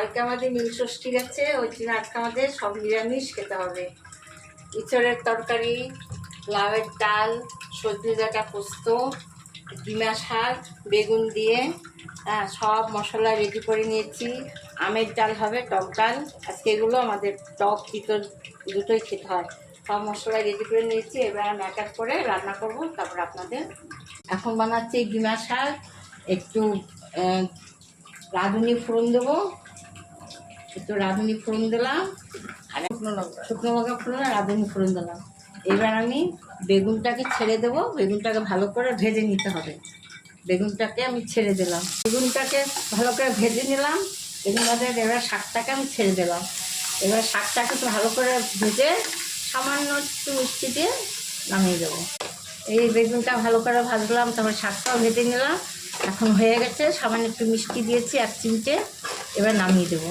কালকে আমাদের নীলষষ্ঠী গেছে, ওই জন্য আজকে আমাদের সব নিরামিষ খেতে হবে। ইঁচড়ের তরকারি, লাউয়ের ডাল, সজনে ডাঁটা পোস্ত, ডিমা শাক, বেগুন দিয়ে সব মশলা রেডি করে নিয়েছি। আমের ডাল হবে, টক ডাল। আজকে এগুলো আমাদের টক তিতো দুটোই খেতে হয়। সব মশলা রেডি করে নিয়েছি। এবার আমি এক এক করে রান্না করব, তারপর আপনাদের। এখন বানাচ্ছি ডিমা শাক। একটু রাঁধুনি ফোড়ন দেবো, একটু রাঁধুনি ফোড়ন দিলাম, আর শুকনো লঙ্কা ফোড়ন আর রাঁধুনি ফোড়ন দিলাম। এবার আমি বেগুনটাকে ছেড়ে দেবো। বেগুনটাকে ভালো করে ভেজে নিতে হবে। বেগুনটাকে আমি ছেড়ে দিলাম, বেগুনটাকে ভালো করে ভেজে নিলাম। বেগুন ভাজা এবার শাকটাকে আমি ছেড়ে দিলাম। এবার শাকটাকে একটু ভালো করে ভেজে সামান্য একটু মিষ্টি দিয়ে নামিয়ে দেবো। এই বেগুনটা ভালো করে ভাজলাম, তারপর শাকটাও ভেজে নিলাম। এখন হয়ে গেছে, সামান্য একটু মিষ্টি দিয়েছি 1 চিমটে। এবার নামিয়ে দেবো।